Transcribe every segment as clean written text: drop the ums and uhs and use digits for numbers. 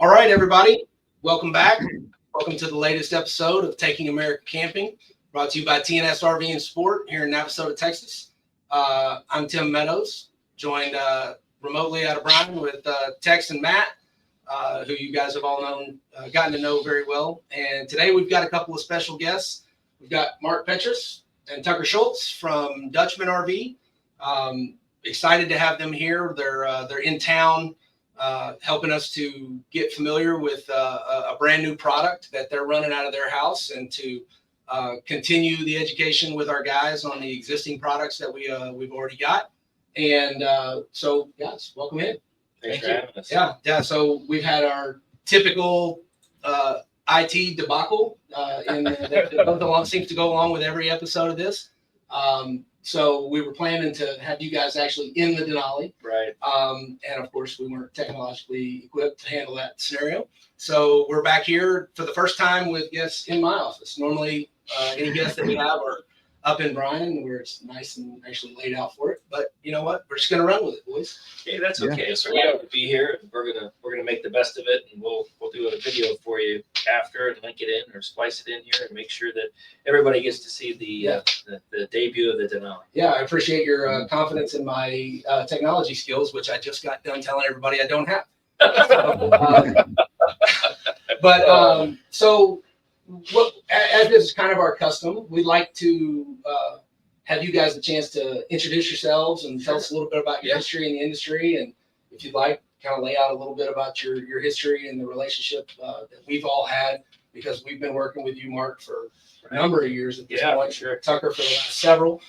All right, everybody. Welcome back. Welcome to the latest episode of Taking America Camping, brought to you by TNS RV and Sport here in Navasota, Texas. I'm Tim Meadows, joined remotely out of Bryan with Tex and Matt, who you guys have all gotten to know very well. And today we've got a couple of special guests. We've got Mark Petrus and Tucker Schultz from Dutchmen RV. Excited to have them here. They're in town. Helping us to get familiar with a brand new product that they're running out of their house, and to continue the education with our guys on the existing products that we've already got. And so, guys, welcome in. Thanks for having us. Yeah. So we've had our typical IT debacle, and that seems to go along with every episode of this. So we were planning to have you guys actually in the Denali. Right. And of course, we weren't technologically equipped to handle that scenario. So we're back here for the first time with guests in my office. Normally, any guests that we have are up in Bryan, where it's nice and actually laid out for it. But you know what? We're just going to run with it, boys. Hey, that's okay. Yeah. So we're going to be here. We're gonna make the best of it, and we'll do a video for you after and link it in or splice it in here and make sure that everybody gets to see the debut of the Denali. Yeah, I appreciate your confidence in my technology skills, which I just got done telling everybody I don't have. So, as this is kind of our custom, we'd like to have you guys a chance to introduce yourselves and tell us a little bit about your history in the industry, and if you'd like, kind of lay out a little bit about your history and the relationship that we've all had, because we've been working with you, Mark, for a number of years at this point. Sure. Tucker for the last several,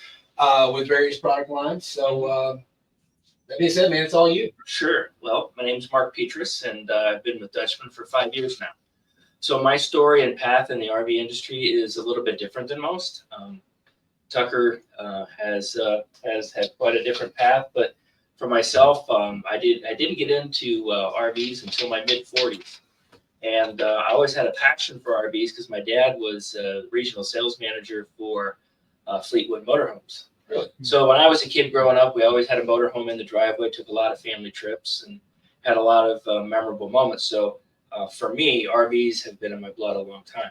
with various product lines. So that being said, man, it's all you. Sure. Well, my name's Mark Petrus, and I've been with Dutchmen for 5 years now. So my story and path in the RV industry is a little bit different than most. Tucker has had quite a different path, but for myself, I didn't get into RVs until my mid-40s, and I always had a passion for RVs because my dad was regional sales manager for Fleetwood Motorhomes. Really? So when I was a kid growing up, we always had a motorhome in the driveway, took a lot of family trips, and had a lot of memorable moments. So for me, RVs have been in my blood a long time.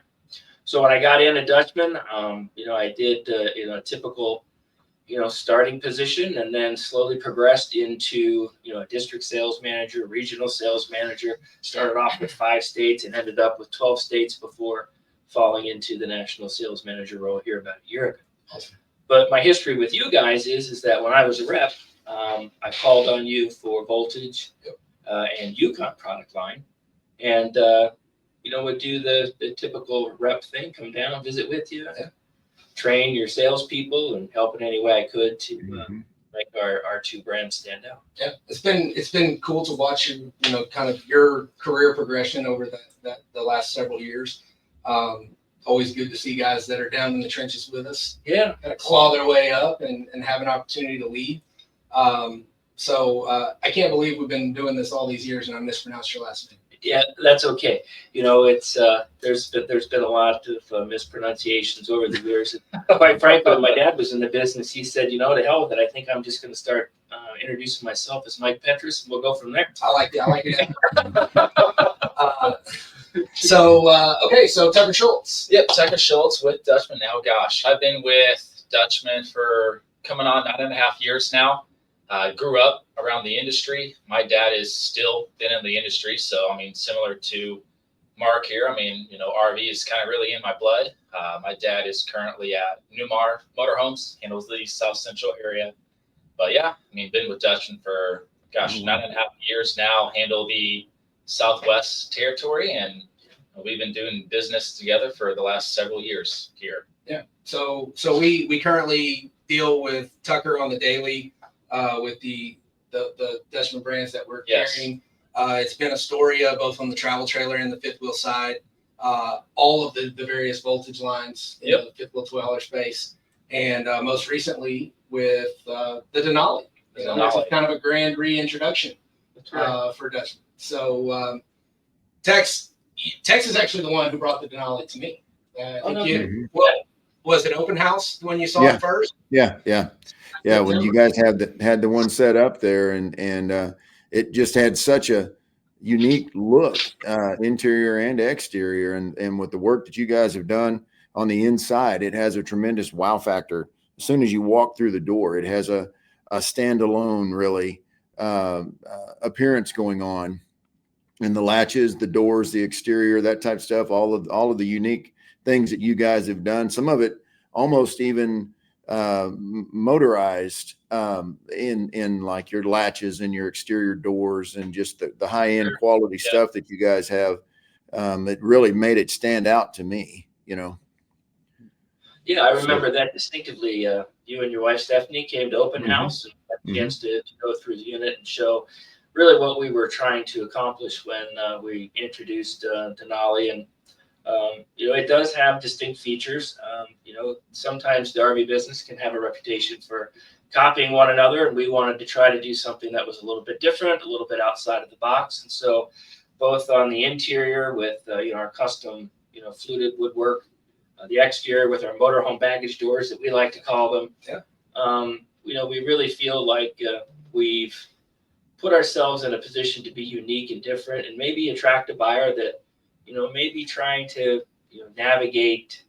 So when I got into Dutchmen, I did a typical starting position, and then slowly progressed into a district sales manager, regional sales manager. Started off with 5 states and ended up with 12 states before falling into the national sales manager role here about a year ago. Awesome. But my history with you guys is that when I was a rep, I called on you for Voltage and Yukon product line, and would do the typical rep thing, come down, visit with you, train your salespeople, and help in any way I could to make our 2 brands stand out. Yeah, it's been cool to watch you, kind of your career progression over the last several years. Always good to see guys that are down in the trenches with us. Yeah, kind of claw their way up and have an opportunity to lead. So I can't believe we've been doing this all these years and I mispronounced your last name. Yeah, that's okay. It's there's been a lot of mispronunciations over the years. Quite frankly, when my dad was in the business, he said, to hell with it. I think I'm just going to start introducing myself as Mike Petrus, and we'll go from there. I like it. So Tucker Schultz. Yep, Tucker Schultz with Dutchmen now. Gosh, I've been with Dutchmen for coming on 9.5 years now. Grew up around the industry. My dad is still been in the industry, so similar to Mark here. RV is kind of really in my blood. My dad is currently at Newmar Motorhomes, handles the South Central area. But yeah, been with Dutchmen for 9.5 years now. Handle the Southwest territory, and we've been doing business together for the last several years here. Yeah. So we currently deal with Tucker on the daily. With the Dutchmen brands that we're carrying. It's been Astoria, both on the travel trailer and the fifth wheel side. All of the various voltage lines in the fifth wheel 12-hour space. And most recently with the Denali. It's kind of a grand reintroduction for Dutchmen. So Tex is actually the one who brought the Denali to me. Was it open house when you saw it first? Yeah, when you guys had the one set up there, and it just had such a unique look, interior and exterior. And with the work that you guys have done on the inside, it has a tremendous wow factor. As soon as you walk through the door, it has a standalone, really, appearance going on. And the latches, the doors, the exterior, that type of stuff, all of the unique things that you guys have done. Some of it almost even motorized, in like your latches and your exterior doors, and just the high end quality stuff that you guys have. It really made it stand out to me, Yeah, I remember that distinctively. You and your wife Stephanie came to open house and had a chance to go through the unit and show really what we were trying to accomplish when we introduced Denali. And it does have distinct features. Sometimes the RV business can have a reputation for copying one another, and we wanted to try to do something that was a little bit different, a little bit outside of the box. And so both on the interior with our custom fluted woodwork, the exterior with our motorhome baggage doors that we like to call them. We really feel like we've put ourselves in a position to be unique and different, and maybe attract a buyer that maybe trying to navigate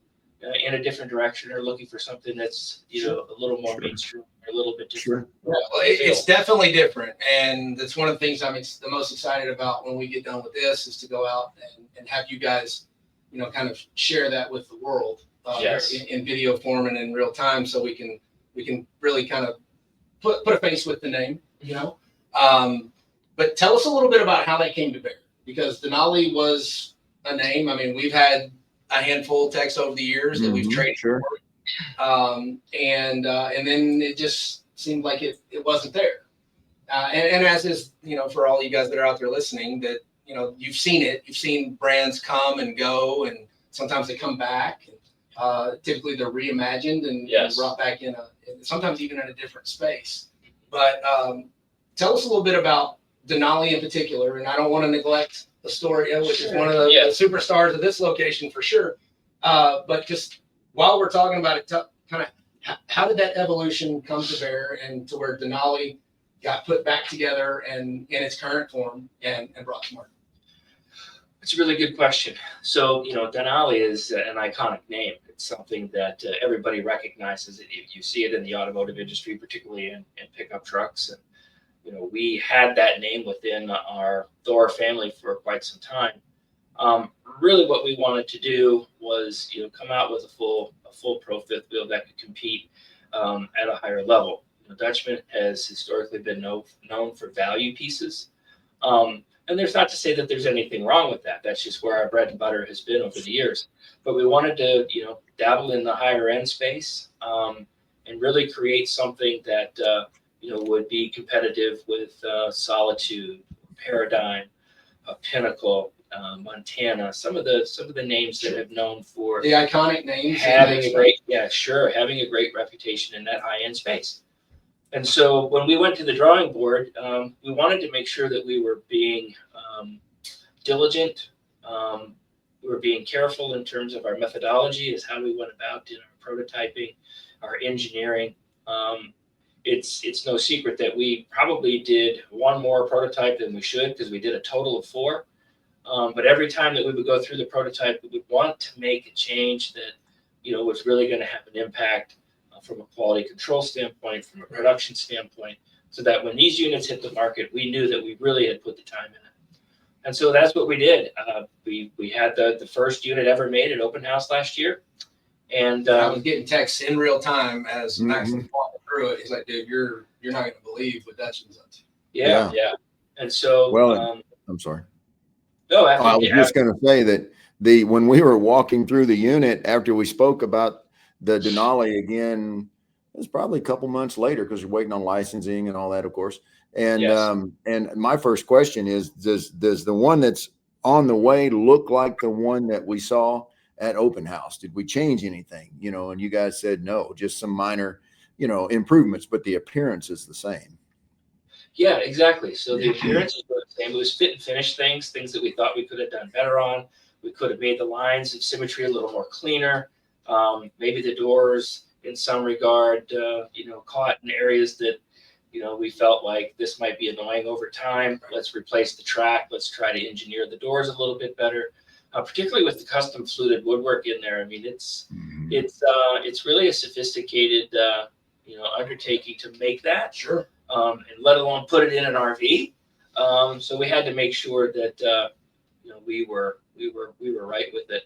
in a different direction, or looking for something that's a little more mainstream, or a little bit different. Well, it's definitely different, and that's one of the things I'm the most excited about when we get done with this, is to go out and have you guys kind of share that with the world, in video form and in real time, so we can really kind of put a face with the name, But tell us a little bit about how that came to bear, because Denali was a name. I mean, we've had a handful of texts over the years that we've traded for, and then it just seemed like it wasn't there. And as is, for all you guys that are out there listening, that you've seen it. You've seen brands come and go, and sometimes they come back. And, typically, they're reimagined and brought back in sometimes even in a different space. But tell us a little bit about Denali in particular, and I don't want to neglect Astoria, which is one of the superstars of this location for sure. But just while we're talking about it, kind of how did that evolution come to bear, and to where Denali got put back together and in its current form and brought to market? It's a really good question. So, Denali is an iconic name. It's something that everybody recognizes. You see it in the automotive industry, particularly in pickup trucks. And, we had that name within our Thor family for quite some time. Really what we wanted to do was, come out with a full pro fifth wheel that could compete at a higher level. Dutchmen has historically been known for value pieces. And there's not to say that there's anything wrong with that. That's just where our bread and butter has been over the years. But we wanted to, dabble in the higher end space, and really create something that, would be competitive with Solitude, Paradigm, Pinnacle, Montana. Some of the names that have known for the iconic names, having a great reputation in that high end space. And so when we went to the drawing board, we wanted to make sure that we were being diligent. We were being careful in terms of our methodology, as how we went about in our prototyping, our engineering. It's no secret that we probably did one more prototype than we should, because we did a total of 4. But every time that we would go through the prototype, we would want to make a change that was really going to have an impact from a quality control standpoint, from a production standpoint, so that when these units hit the market, we knew that we really had put the time in it. And so that's what we did. We had the first unit ever made at open house last year. And I was getting texts in real time as Max was walking through it. He's like, dude, you're not going to believe what Dutchmen's up to. Yeah. And so, I'm sorry. No, I was just going to say that when we were walking through the unit after we spoke about the Denali again, it was probably a couple months later, because you're waiting on licensing and all that, of course. And and my first question is, does the one that's on the way look like the one that we saw at open house? Did we change anything? And you guys said no, just some minor, improvements, but the appearance is the same. Yeah, exactly. So the appearance is the same. It was fit and finish things that we thought we could have done better on. We could have made the lines of symmetry a little more cleaner. Maybe the doors, in some regard, caught in areas that we felt like this might be annoying over time. Let's replace the track. Let's try to engineer the doors a little bit better, particularly with the custom fluted woodwork in there. I mean, it's really a sophisticated, undertaking to make that. Sure. And let alone put it in an RV. So we had to make sure that we were right with it.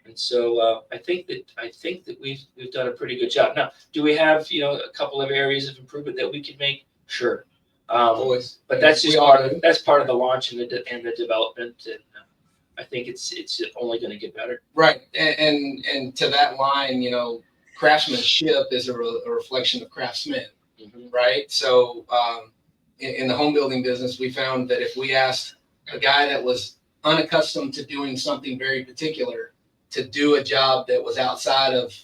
And so I think that we've done a pretty good job. Now, do we have a couple of areas of improvement that we could make? Sure. Always. But that's just part of the launch and the development, and I think it's only going to get better. Right. And to that line, craftsmanship is a reflection of craftsmen. Mm-hmm. Right. So in the home building business, we found that if we asked a guy that was unaccustomed to doing something very particular to do a job that was outside of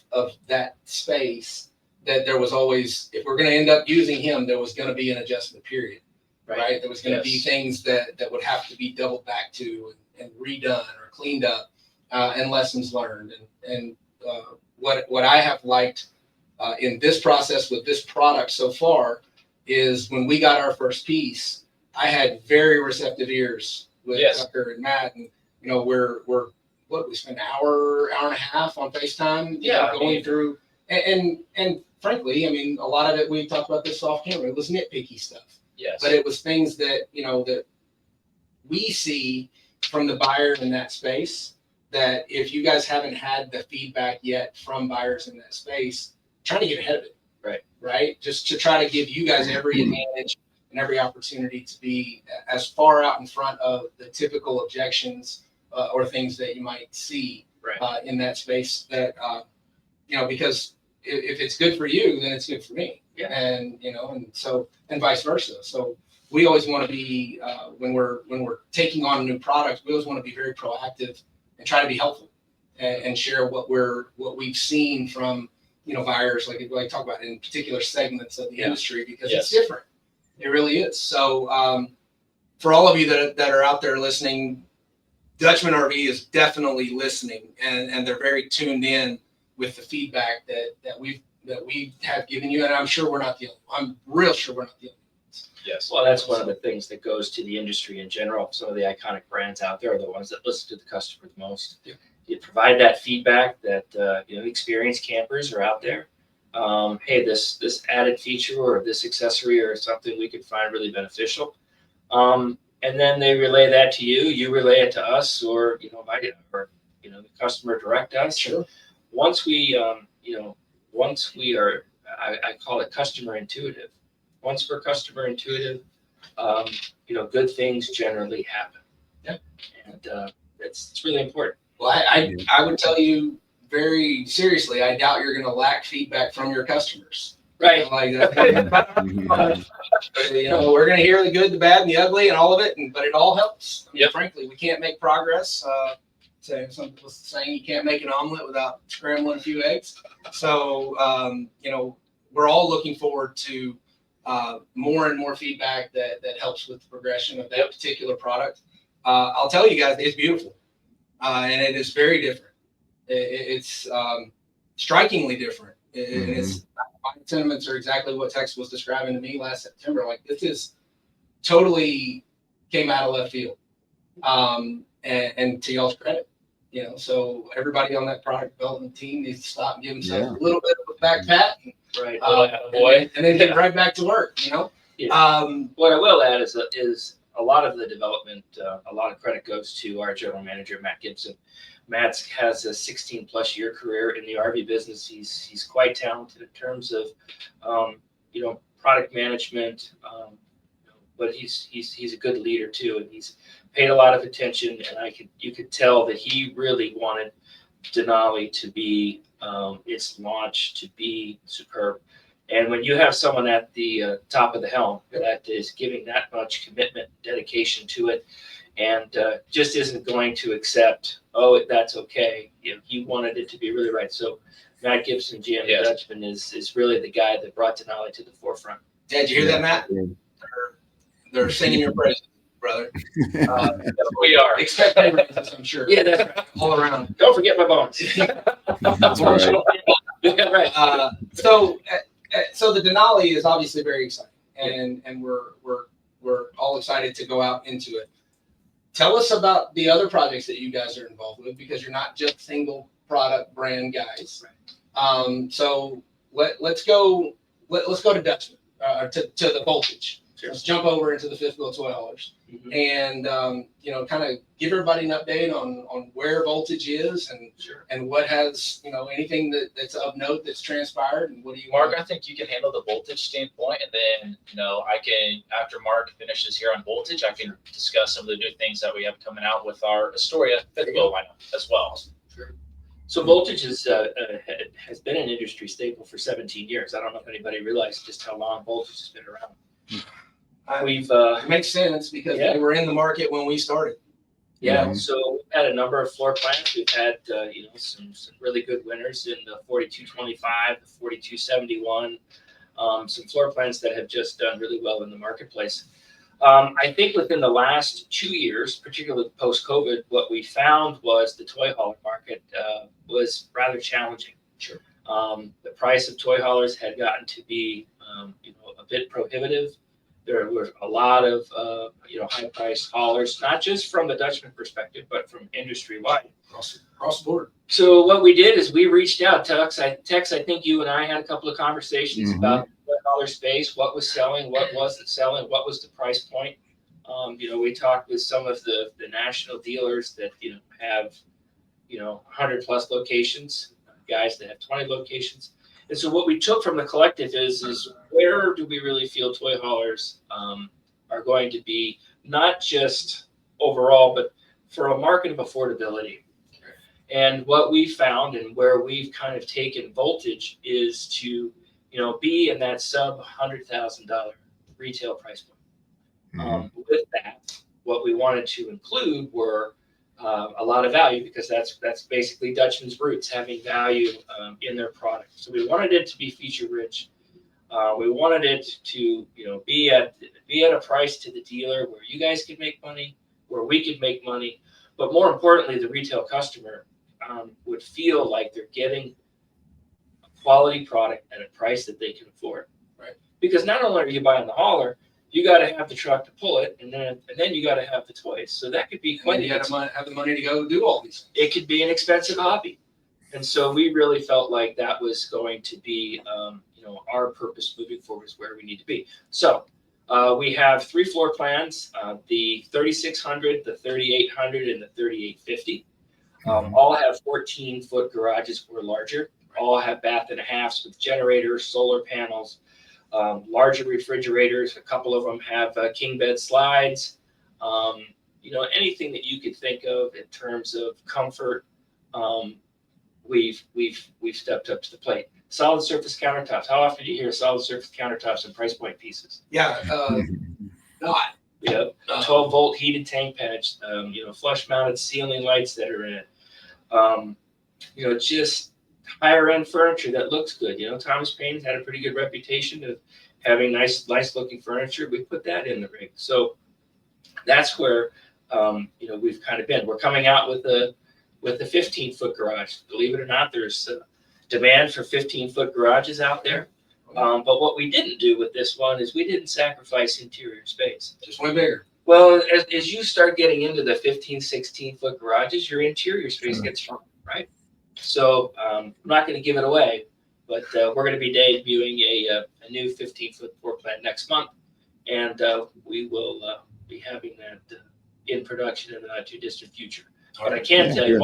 that space, that there was always, if we're going to end up using him, there was going to be an adjustment period. Right. There was going to be things that would have to be doubled back to and redone or cleaned up, and lessons learned. And what I have liked in this process with this product so far is when we got our first piece, I had very receptive ears with Tucker and Matt, and we spent an hour and a half on FaceTime, going through, and frankly, I mean, a lot of it, we talked about this off camera, it was nitpicky stuff. Yes. But it was things that, that we see from the buyer in that space, that if you guys haven't had the feedback yet from buyers in that space, trying to get ahead of it. Right. Just to try to give you guys every advantage and every opportunity to be as far out in front of the typical objections or things that you might see in that space, that, because if it's good for you, then it's good for me. Yeah. And, and vice versa. So we always want to be, when we're taking on a new product, we always want to be very proactive and try to be helpful and share what we've seen from, buyers, like talk about in particular segments of the industry, because it's different. It really is. So for all of you that are out there listening, Dutchmen RV is definitely listening, and they're very tuned in with the feedback that we have given you. And I'm sure we're not the only one. I'm real sure we're not the only ones. Yes. Well, that's one of the things that goes to the industry in general. Some of the iconic brands out there are the ones that listen to the customer the most. Yeah. You provide that feedback that experienced campers are out there. Hey, this added feature or this accessory or something we could find really beneficial, and then they relay that to you. You relay it to us, or the customer direct us. Sure. Once we are, I call it customer intuitive. Once we're customer intuitive, good things generally happen. Yeah. And it's really important. Well, I would tell you very seriously, I doubt you're going to lack feedback from your customers. Right. We're going to hear the good, the bad, and the ugly, and all of it, but it all helps. I mean, frankly, we can't make progress. Some people saying you can't make an omelet without scrambling a few eggs. So, we're all looking forward to more and more feedback that helps with the progression of that particular product. I'll tell you guys, it's beautiful. And it is very different. It's strikingly different. My sentiments are exactly what Tex was describing to me last September. Like, this is totally came out of left field. And to y'all's credit, so everybody on that product development team needs to stop and give themselves a little bit of a back pat. Right. And then get right back to work, Yeah. What I will add is a lot of the development, a lot of credit goes to our general manager, Matt Gibson. Matt has a 16+ year career in the RV business. He's quite talented in terms of, product management, but he's a good leader too, and he's paid a lot of attention. And you could tell that he really wanted Denali to be its launch to be superb. And when you have someone at the top of the helm that is giving that much commitment, dedication to it, and just isn't going to accept, that's okay. He wanted it to be really right. So Matt Gibson, GM of Dutchmen, is really the guy that brought Denali to the forefront. Did you hear that, Matt? They're singing your praises, brother. We are. Expect favoritism, I'm sure. Yeah, that's right. All around. Don't forget my bones. That's right. Yeah, right. So the Denali is obviously very exciting. and we're all excited to go out into it. Tell us about the other projects that you guys are involved with, because you're not just single product brand guys. So let's go to Dutchmen, to the Voltage. Sure. Let's jump over into the Fifth Wheel Toy Haulers, and kind of give everybody an update on where Voltage is, and Sure. and what has, anything that's of note that's transpired, and what do you Mark, I think you can handle the Voltage standpoint, and then I can, after Mark finishes here on Voltage, I can discuss some of the new things that we have coming out with our Astoria fifth wheel lineup as well. Sure. So Voltage has been an industry staple for 17 years. I don't know if anybody realized just how long Voltage has been around. We've It makes sense because we were in the market when we started. So we've had a number of floor plans. We've had some really good winners in the 4225, the 4271, some floor plans that have just done really well in the marketplace. I think within the last 2 years, particularly post-COVID, what we found was the toy hauler market was rather challenging. Sure. The price of toy haulers had gotten to be a bit prohibitive. There were a lot of high-priced haulers, not just from the Dutchman perspective, but from industry-wide. Across the board. So what we did is we reached out. Tex, I think you and I had a couple of conversations about the hauler space, what was selling, what wasn't selling, what was the price point. We talked with some of the national dealers that have 100 plus locations, guys that have 20 locations. And so what we took from the collective is where do we really feel toy haulers are going to be, not just overall, but for a market of affordability. And what we found and where we've kind of taken Voltage is to, be in that sub $100,000 retail price point. With that, what we wanted to include were a lot of value, because that's basically Dutchman's roots, having value in their product. So we wanted it to be feature rich. We wanted it to be at a price to the dealer where you guys could make money, where we could make money, but more importantly, the retail customer would feel like they're getting a quality product at a price that they can afford. Right? Because not only are you buying the hauler, you got to have the truck to pull it, and then you got to have the toys. So that could be quite. You got to have the money to go do all these. It could be an expensive hobby, and so we really felt like that was going to be, our purpose moving forward is where we need to be. So we have 3 floor plans: the 3600, the 3800, and the 3850. All have 14-foot garages or larger. All have bath and a halves with generators, solar panels. Larger refrigerators. A couple of them have king bed slides. Anything that you could think of in terms of comfort, we've stepped up to the plate. Solid surface countertops. How often do you hear solid surface countertops and price point pieces? Yeah, not. Yep. 12-volt heated tank pads. Flush mounted ceiling lights that are in it. Just higher end furniture that looks good. Thomas Paine's had a pretty good reputation of having nice looking furniture. We put that in the rig. So that's where we've kind of been. We're coming out with a 15-foot garage. Believe it or not, there's demand for 15-foot garages out there. But what we didn't do with this one is we didn't sacrifice interior space. Just went bigger. Well, as you start getting into the 15, 16-foot garages, your interior space gets shrunk, right? So I'm not going to give it away, but we're going to be debuting a new 15-foot floor plan next month, and we will be having that in production in the not too distant future. But I can tell you,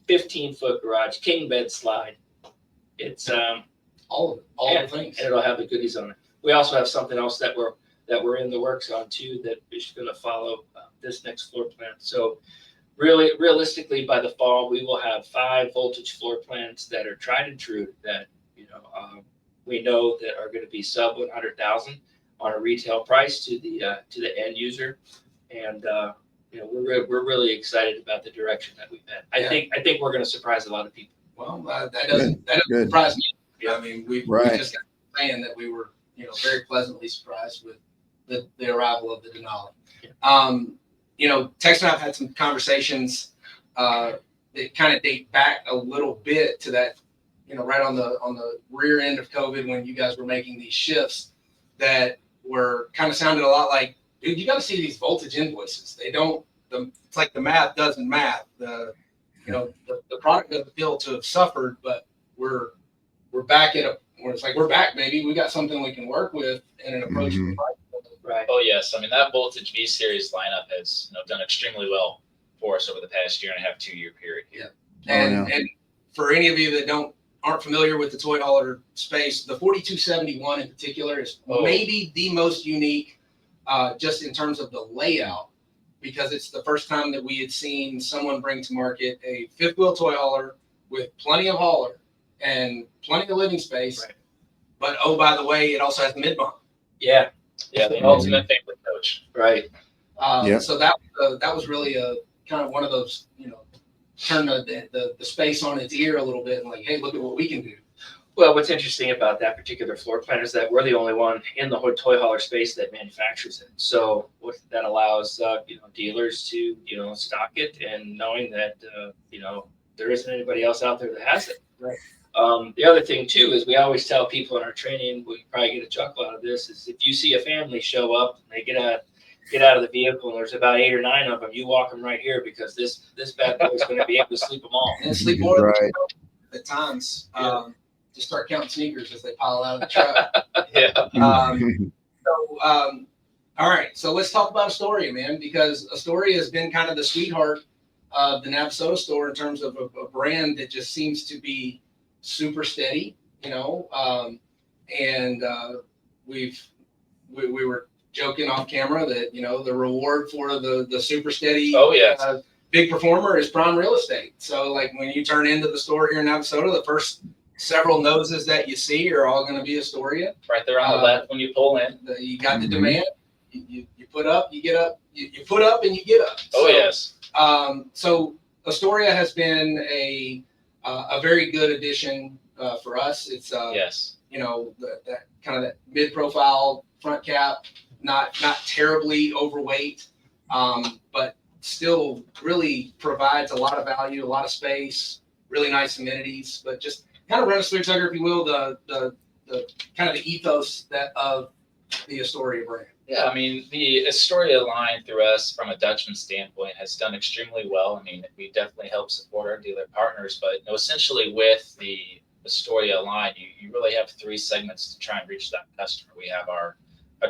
15-foot garage, king bed slide. It's all the things, and it'll have the goodies on it. We also have something else that we're in the works on too that is going to follow this next floor plan. So realistically, by the fall, we will have 5 Voltage floor plans that are tried and true that we know that are going to be sub 100,000 on a retail price to the end user, and we're really excited about the direction that we've had. I think we're going to surprise a lot of people. Well, that doesn't surprise me. I mean, we just got saying that we were very pleasantly surprised with the arrival of the Denali. Tex and I have had some conversations that kind of date back a little bit to that, right on the rear end of COVID when you guys were making these shifts. that were kind of sounded a lot like, dude, you got to see these voltage invoices. They don't. It's like the math doesn't math. The product doesn't feel to have suffered, but we're back at a where it's like we're back, baby. We got something we can work with in an approach. Mhm. Right. Oh yes, I mean that Voltage V series lineup has done extremely well for us over the past 1.5 to 2 year period. Yeah. Oh, And for any of you that aren't familiar with the toy hauler space, the 4271 in particular is maybe the most unique, just in terms of the layout, because it's the first time that we had seen someone bring to market a fifth wheel toy hauler with plenty of hauler and plenty of living space. Right. But oh, by the way, it also has mid bump. Yeah. Yeah, the ultimate family coach. Right. So that was really a kind of one of those, turn the space on its ear a little bit and like, hey, look at what we can do. Well, what's interesting about that particular floor plan is that we're the only one in the toy hauler space that manufactures it. So what that allows, dealers to, stock it, and knowing that, there isn't anybody else out there that has it. Right. The other thing too is we always tell people in our training, we probably get a chuckle out of this, is if you see a family show up and they get out of the vehicle and there's about 8 or 9 of them, you walk them right here, because this bad boy is going to be able to sleep them all. And sleep more Right. at times. Yeah. Just start counting sneakers as they pile out of the truck. Yeah. All right, so let's talk about Astoria, man, because Astoria has been kind of the sweetheart of the Navasota store in terms of a brand that just seems to be super steady, and we were joking off camera that the reward for the super steady big performer is prime real estate. So like when you turn into the store here in Navasota, the first several noses that you see are all going to be Astoria. Right there on the left when you pull in. You got the demand. You put up, you get up. You put up and you get up. Oh yes. So Astoria has been a very good addition for us. It's Yes. that kind of that mid-profile front cap, not terribly overweight, but still really provides a lot of value, a lot of space, really nice amenities. But just kind of run us through, Tucker, if you will, the kind of the ethos of the Astoria brand. Yeah, I mean, the Astoria line through us from a Dutchman standpoint has done extremely well. I mean, we definitely help support our dealer partners, but essentially with the Astoria line, you really have 3 segments to try and reach that customer. We have our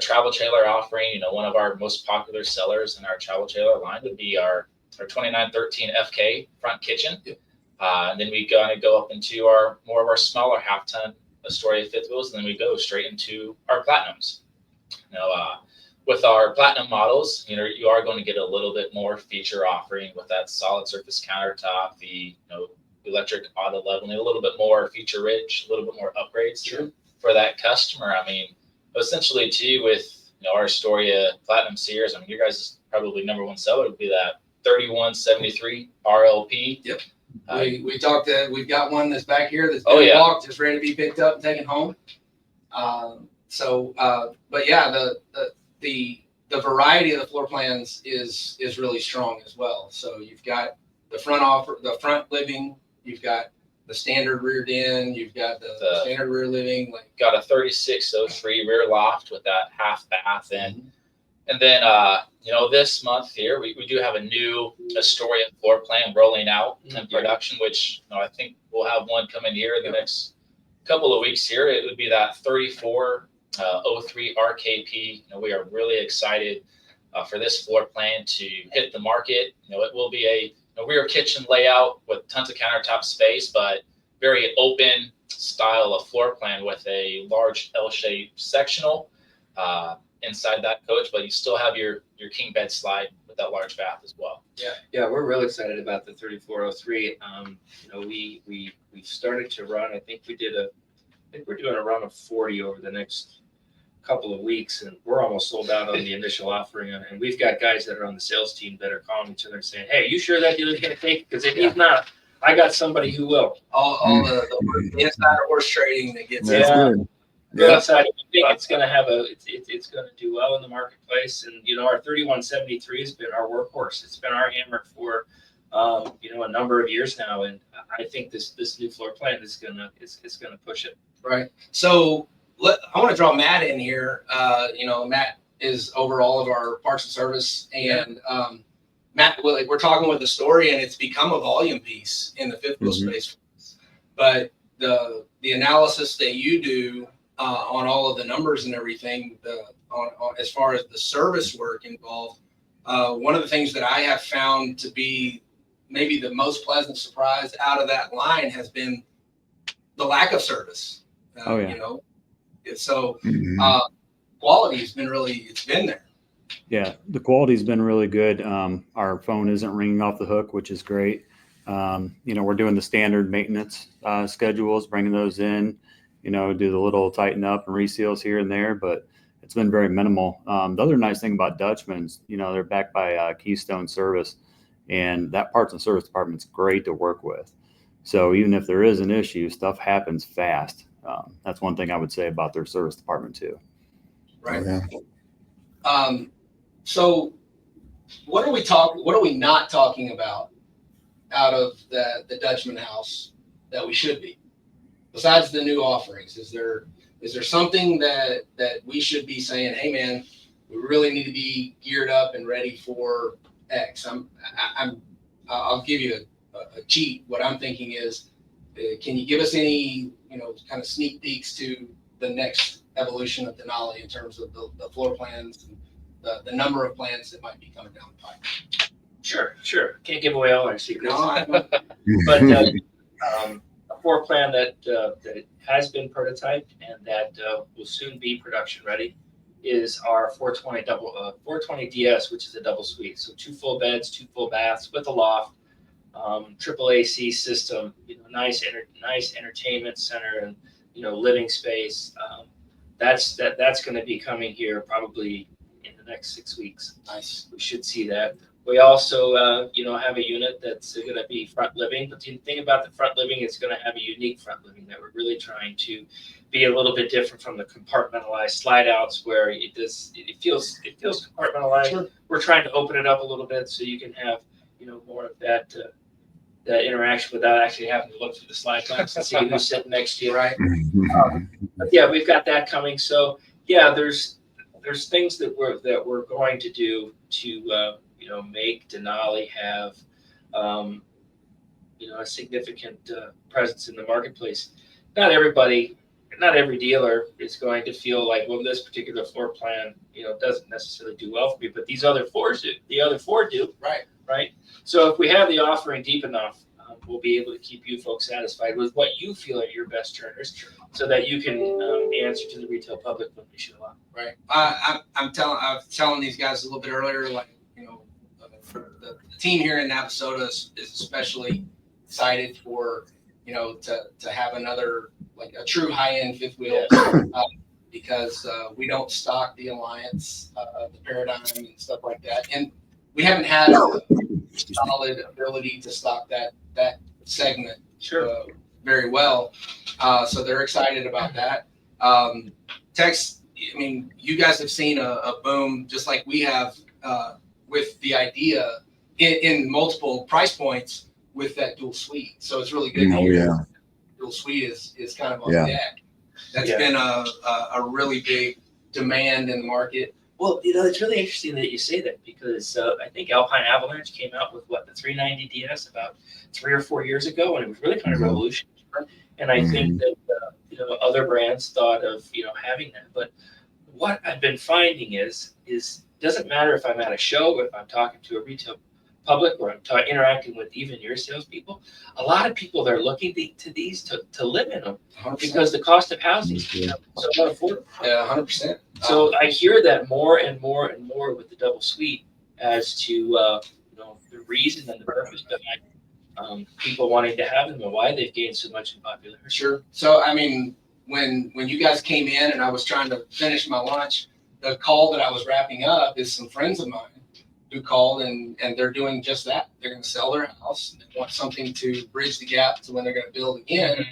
travel trailer offering. One of our most popular sellers in our travel trailer line would be our 2913 FK front kitchen. Yep. And then we go up into more of our smaller half-ton Astoria fifth wheels, and then we go straight into our platinums. With our platinum models, you are going to get a little bit more feature offering with that solid surface countertop, the electric auto leveling, a little bit more feature rich, a little bit more upgrades for that customer. I mean, essentially too, with our Astoria Platinum Series, I mean, your guys' probably number one seller would be that 3173 RLP. Yep. We talked that we've got one that's back here that's been walked, just ready to be picked up and taken home. But yeah, the variety of the floor plans is really strong as well. So you've got the front living, you've got the standard rear den, you've got the standard rear living, got a 3603 rear loft with that half bath in. And then, this month here, we do have a new Astoria floor plan rolling out in production, which I think we'll have one coming here in the next couple of weeks here. It would be that 3403 RKP. We are really excited for this floor plan to hit the market. It will be a rear kitchen layout with tons of countertop space, but very open style of floor plan with a large L-shaped sectional inside that coach, but you still have your king bed slide with that large bath as well. Yeah, we're really excited about the 3403. We've started to run. I think we're doing a run of 40 over the next couple of weeks, and we're almost sold out on the initial offering. And we've got guys that are on the sales team that are calling each other and saying, "Hey, you sure that dealer's going to take it? Because if he's not, I got somebody who will." All the insider horse trading that gets That's good. Yeah. I think it's going to it's going to do well in the marketplace. And our 3173 has been our workhorse. It's been our hammer for a number of years now, and I think this new floor plan is going to push it. Right. So I want to draw Matt in here. Matt is over all of our parts and service, and Matt, we're talking with Astoria, and it's become a volume piece in the fifth wheel space. But the analysis that you do on all of the numbers and everything, as far as the service work involved, one of the things that I have found to be maybe the most pleasant surprise out of that line has been the lack of service. So quality has been it's been there. Yeah, the quality's been really good. Our phone isn't ringing off the hook, which is great. We're doing the standard maintenance schedules, bringing those in, do the little tighten up and reseals here and there, but it's been very minimal. The other nice thing about Dutchmen's, they're backed by Keystone Service, and that parts and service department's great to work with. So even if there is an issue, stuff happens fast. That's one thing I would say about their service department too. Right. So what are we not talking about out of the Dutchman house that we should be, besides the new offerings? Is there something that we should be saying, hey man, we really need to be geared up and ready for X? I'll give you a cheat. What I'm thinking is, can you give us any, kind of sneak peeks to the next evolution of Denali in terms of the floor plans and the number of plans that might be coming down the pipe? Sure. Can't give away all our secrets. No, But a floor plan that has been prototyped and that will soon be production ready is our 420 DS, which is a double suite. So 2 full beds, 2 full baths with a loft, triple AC system, nice entertainment center and living space. That's going to be coming here probably in the next 6 weeks. Nice. We should see that. We also, have a unit that's going to be front living. But the thing about the front living, it's going to have a unique front living that we're really trying to be a little bit different from the compartmentalized slide outs where it feels compartmentalized. Sure. We're trying to open it up a little bit so you can have, more of that interaction without actually having to look through the slide box and see who's sitting next to you. Right. But yeah, we've got that coming. So yeah, there's things that we're going to do to make Denali have a significant presence in the marketplace. Not every dealer is going to feel like, well, this particular floor plan doesn't necessarily do well for me, but these other 4 do. The other 4 do. Right. So if we have the offering deep enough, we'll be able to keep you folks satisfied with what you feel are your best turners, so that you can answer to the retail public when they show up. Right. I was telling these guys a little bit earlier, for the team here in Navasota is especially excited for to have another a true high-end fifth wheel. Because we don't stock the Alliance, the Paradigm and stuff like that, and we haven't had a solid ability to stock that segment very well. So they're excited about that. Tex, you guys have seen a boom just like we have with the idea in multiple price points with that dual suite. So it's really good to hear dual suite is kind of on deck. That's been a really big demand in the market. Well, it's really interesting that you say that because I think Alpine Avalanche came out with the 390 DS about 3 or 4 years ago, and it was really kind of revolutionary. And I think that other brands thought of having that. But what I've been finding is doesn't matter if I'm at a show, if I'm talking to a retail public, or I'm interacting with even your salespeople. A lot of people are looking to these to live in them 100%. Because the cost of housing is so affordable. Yeah, 100%. So I hear that more and more and more with the double suite as to the reason and the purpose behind people wanting to have them and why they've gained so much in popularity. Sure. So when you guys came in and I was trying to finish my lunch, the call that I was wrapping up is some friends of mine who called and they're doing just that. They're going to sell their house. They want something to bridge the gap to when they're going to build again.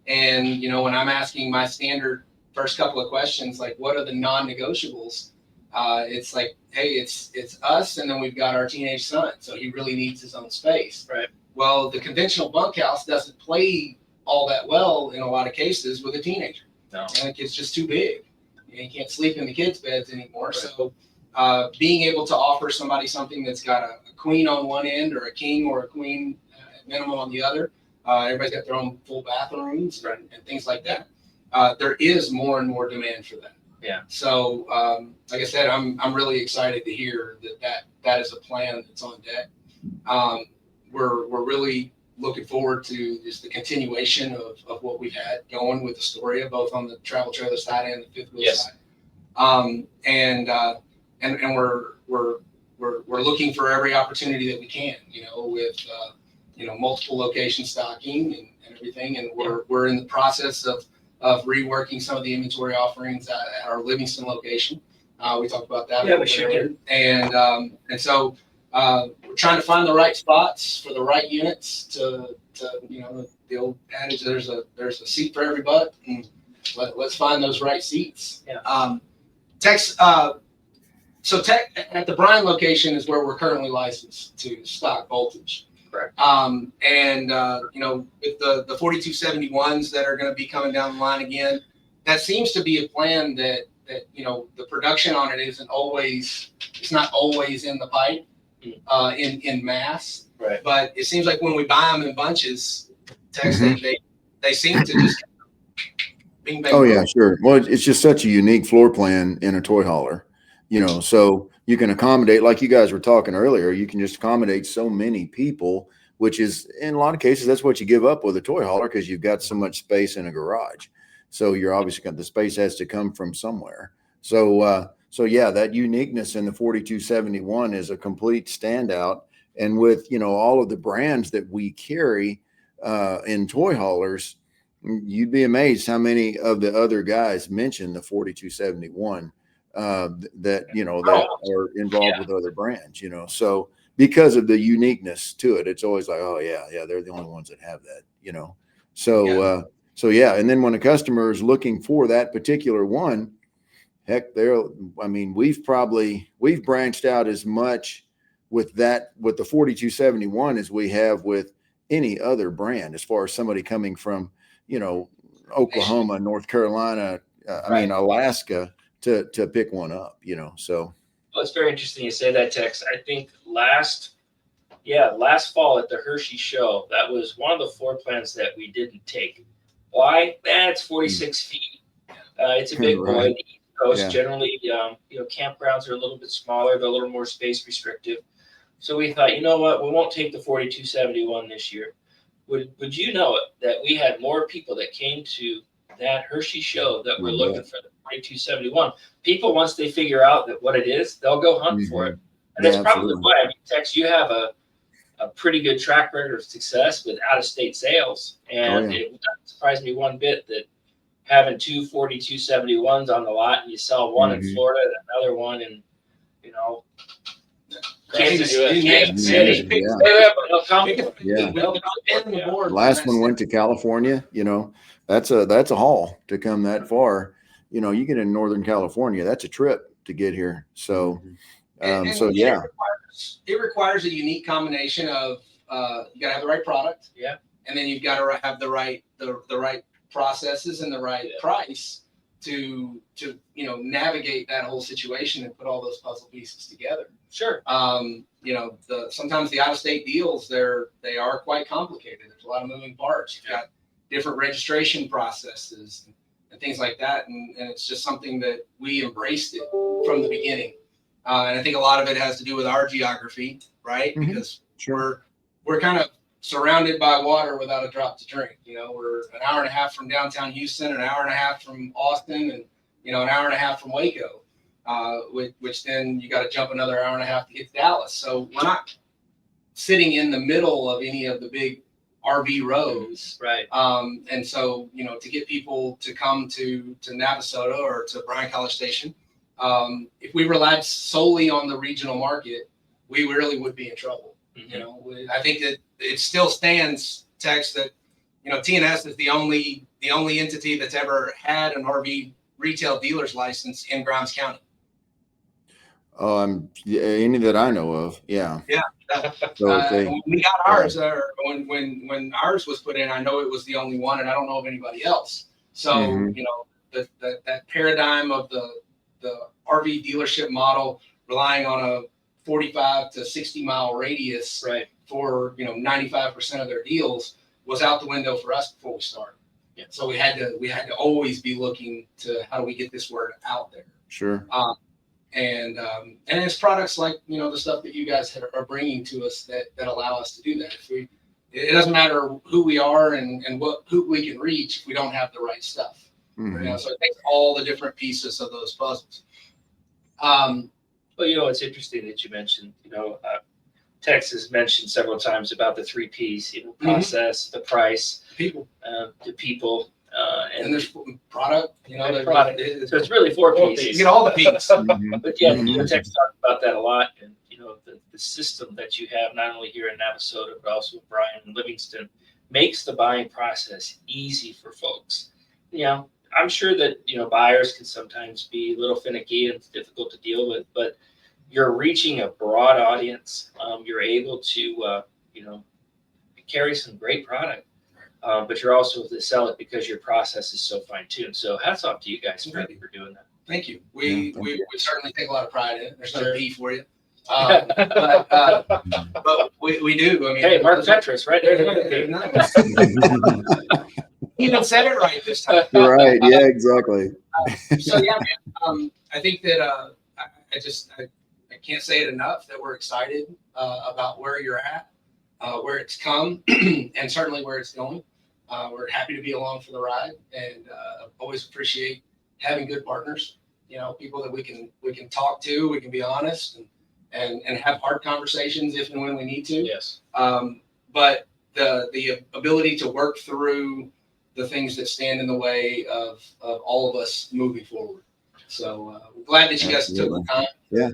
And, when I'm asking my standard first couple of questions, like what are the non-negotiables? It's like, hey, it's us. And then we've got our teenage son. So he really needs his own space. Right. Well, the conventional bunkhouse doesn't play all that well in a lot of cases with a teenager. No. And it's just too big. You can't sleep in the kids' beds anymore. Right. So being able to offer somebody something that's got a queen on one end or a king or a queen at minimum on the other, everybody's got their own full bathrooms and things like that. There is more and more demand for that. Yeah. So, like I said, I'm really excited to hear that is a plan that's on deck. We're really looking forward to just the continuation of what we've had going with Astoria, both on the travel trailer side and the fifth wheel side. And we're looking for every opportunity that we can, with multiple location stocking and everything. And we're in the process of reworking some of the inventory offerings at our Livingston location. We talked about that. Yeah, we sure did. And so we're trying to find the right spots for the right units to the old adage, there's a seat for every butt, and let's find those right seats. Yeah. At the Bryan location is where we're currently licensed to stock voltage. Correct. With the 4271s that are going to be coming down the line again, that seems to be a plan that the production on it it's not always in the pipe in mass. Right. But it seems like when we buy them in bunches, they seem to just bing bang. Oh yeah, sure. Well, it's just such a unique floor plan in a toy hauler, so you can accommodate, like you guys were talking earlier, you can just accommodate so many people, which is in a lot of cases, that's what you give up with a toy hauler because you've got so much space in a garage. So you're obviously the space has to come from somewhere. So yeah, that uniqueness in the 4271 is a complete standout. And with, all of the brands that we carry in toy haulers, you'd be amazed how many of the other guys mention the 4271 that are involved with other brands, so because of the uniqueness to it, it's always like, oh yeah, they're the only ones that have that, so yeah. And then when a customer is looking for that particular one, heck, we've branched out as much with the 4271 as we have with any other brand, as far as somebody coming from, Oklahoma, North Carolina, Alaska to pick one up, so. Well, it's very interesting you say that, Tex. I think last fall at the Hershey show, that was one of the floor plans that we didn't take. Why? It's 46 feet. It's a big boy. The East Coast, generally, campgrounds are a little bit smaller. They're a little more space restrictive. So we thought, you know what? We won't take the 4271 this year. Would you know it that we had more people that came to that Hershey show that were looking for the 4271? People, once they figure out that what it is, they'll go hunt for it. And that's probably why. Tex, you have a pretty good track record of success with out-of-state sales. And it doesn't surprise me one bit that having two 4271s on the lot, and you sell one in Florida and another one in, Kansas City. Last one went to California. That's a haul to come that far. You get in Northern California, that's a trip to get here. So, it requires a unique combination of you got to have the right product, and then you've got to have the right processes and the right price to navigate that whole situation and put all those puzzle pieces together. Sure. Sometimes the out-of-state deals, they are quite complicated. There's a lot of moving parts. You've got different registration processes and things like that, and it's just something that we embraced it from the beginning. And I think a lot of it has to do with our geography, right? Because we're kind of surrounded by water without a drop to drink. We're an hour and a half from downtown Houston, an hour and a half from Austin, and an hour and a half from Waco. Which then you got to jump another hour and a half to get to Dallas. So we're not sitting in the middle of any of the big RV roads. Right. And so, to get people to come to Navasota or to Bryan College Station, if we relied solely on the regional market, we really would be in trouble. I think that it still stands, Tex, that, TNS is the only entity that's ever had an RV retail dealer's license in Grimes County. Any that I know of, yeah. When we got ours, when ours was put in, I know it was the only one, and I don't know of anybody else. So that paradigm of the RV dealership model, relying on a 45 to 60 mile radius Right. for 95% of their deals, was out the window for us before we started. Yeah. So we had to always be looking to how do we get this word out there. Sure. And it's products like the stuff that you guys are bringing to us that allow us to do that. It doesn't matter who we are and who we can reach if we don't have the right stuff. Mhm. So it takes all the different pieces of those puzzles. Well, it's interesting that you mentioned, Tex has mentioned several times about the 3 Ps, process, the price, People the people, and there's product. and product. So it's really 4 Ps. You get all the P's. Mhm. But yeah, Mhm. Tex talked about that a lot, and the system that you have not only here in Navasota but also in Bryan and Livingston makes the buying process easy for folks. I'm sure that buyers can sometimes be a little finicky and it's difficult to deal with, but you're reaching a broad audience. You're able to carry some great product, but you're also able to sell it because your process is so fine tuned. So hats off to you guys for doing that. Thank you. Yeah, thank We certainly take a lot of pride in it. There's no Sure. P for you. But we do. I mean, Hey, Mark Petrus, right there. Nice. You even said it right this time. You're right. Yeah, exactly. So yeah, man, I think that I can't say it enough that we're excited about where you're at, where it's come, and certainly where it's going. We're happy to be along for the ride, and always appreciate having good partners. People that we can talk to, we can be honest and have hard conversations if and when we need to. Yes. But the ability to work through the things that stand in the way of all of us moving forward. So we're glad that you guys took the time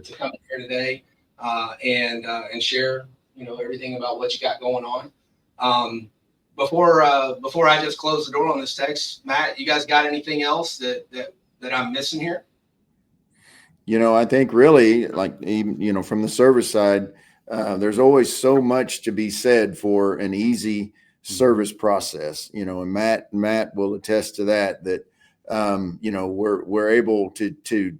to come here today and share everything about what you got going on. Before I just close the door on this text, Matt, you guys got anything else that I'm missing here? I think really, like, even, from the service side, there's always so much to be said for an easy service process, and Matt will attest to that, we're able to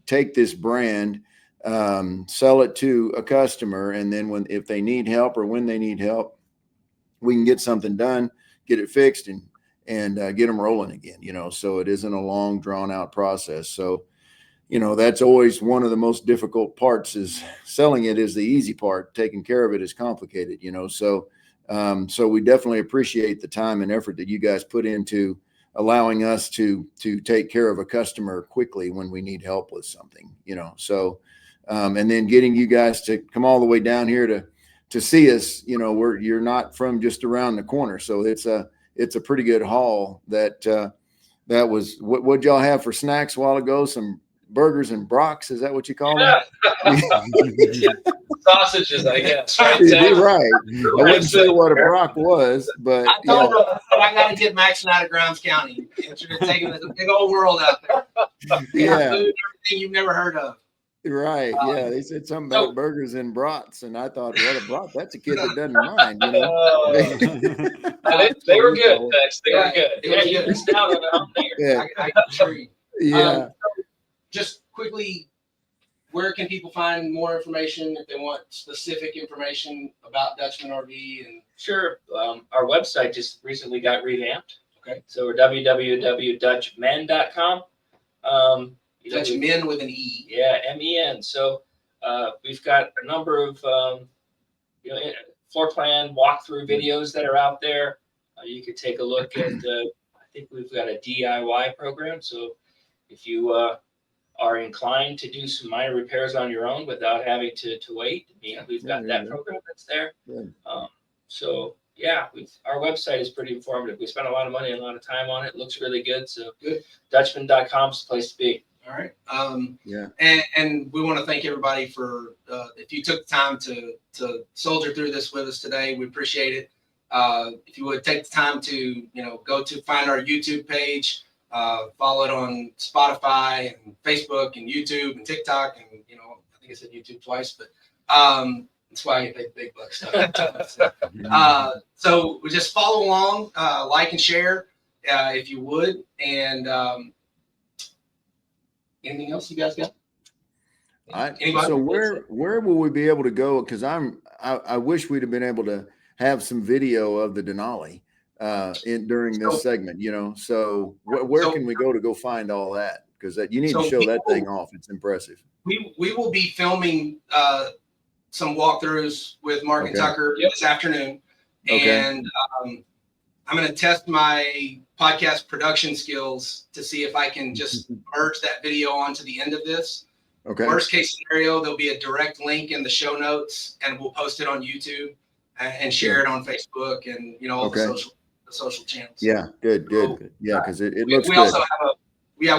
take this brand, sell it to a customer. And then if they need help or when they need help, we can get something done, get it fixed and get them rolling again, so it isn't a long drawn out process. So, that's always one of the most difficult parts. Is selling it is the easy part. Taking care of it is complicated, so we definitely appreciate the time and effort that you guys put into allowing us to take care of a customer quickly when we need help with something, so, and then getting you guys to come all the way down here to see us, you're not from just around the corner. So it's a pretty good haul that was, what'd y'all have for snacks a while ago? Some burgers and brocks. Is that what you call them? Sausages, I guess. Right? You're right. I wouldn't say what a brock was, but I told him I got to get Maxon out of Grimes County. It's taking a big old world out there. Yeah. Food, everything you've never heard of. Right. Yeah. They said something about burgers and brats, and I thought, well, a brat, that's a kid that doesn't mind, They were good, Tex. They were good. It was You good. missed out on it out there. Yeah. I can assure you. Yeah. Just quickly, where can people find more information if they want specific information about Dutchmen RV? And Sure. Our website just recently got revamped. Okay. So we're www.dutchmen.com. Dutchmen with an E. Yeah, MEN. So we've got a number of floor plan walkthrough videos that are out there. You could take a look at. I think we've got a DIY program. So if you are inclined to do some minor repairs on your own without having to wait, we've got that program that's there. Good. So yeah, our website is pretty informative. We spent a lot of money and a lot of time on it. It looks really good. So good. Dutchmen.com is the place to be. All right. Yeah. And we want to thank everybody for if you took the time to soldier through this with us today. We appreciate it. If you would take the time to go to find our YouTube page, follow it on Spotify and Facebook and YouTube and TikTok, and I think I said YouTube twice, but that's why I get paid big bucks. So we just follow along, like and share if you would, and Anything else you guys got? Anybody? So where will we be able to go? Because I wish we'd have been able to have some video of the Denali during this segment. So where can we go find all that? Because you need to show that thing off. It's impressive. We will be filming some walkthroughs with Mark and Tucker this afternoon, and I'm going to test my podcast production skills to see if I can just merge that video onto the end of this. Okay. Worst case scenario, there'll be a direct link in the show notes, and we'll post it on YouTube and share it on Facebook and all the social channels. Yeah, good. Yeah, because it looks we good. Also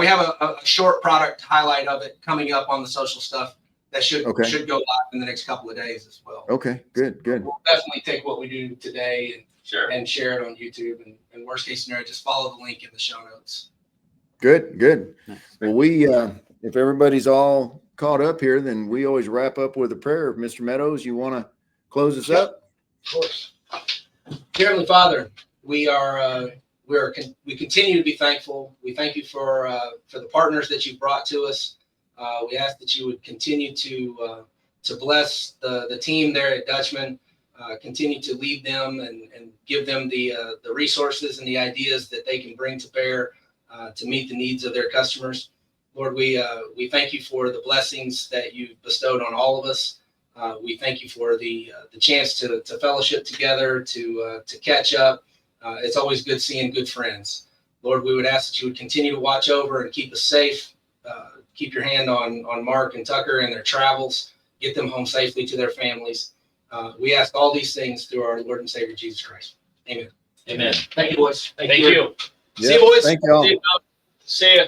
have a short product highlight of it coming up on the social stuff that should go live in the next couple of days as well. Okay, good. We'll definitely take what we do today and share it on YouTube. And worst case scenario, just follow the link in the show notes. Good. Well, if everybody's all caught up here, then we always wrap up with a prayer. Mr. Meadows, you want to close us up? Of course. Dear Heavenly Father, we continue to be thankful. We thank you for the partners that you brought to us. We ask that you would continue to bless the team there at Dutchmen, continue to lead them and give them the resources and the ideas that they can bring to bear to meet the needs of their customers. Lord, we thank you for the blessings that you've bestowed on all of us. We thank you for the chance to fellowship together, to catch up. It's always good seeing good friends. Lord, we would ask that you would continue to watch over and keep us safe. Keep your hand on Mark and Tucker and their travels. Get them home safely to their families. We ask all these things through our Lord and Savior, Jesus Christ. Amen. Amen. Thank you, boys. Thank you. See you, boys. Thank you all. See you.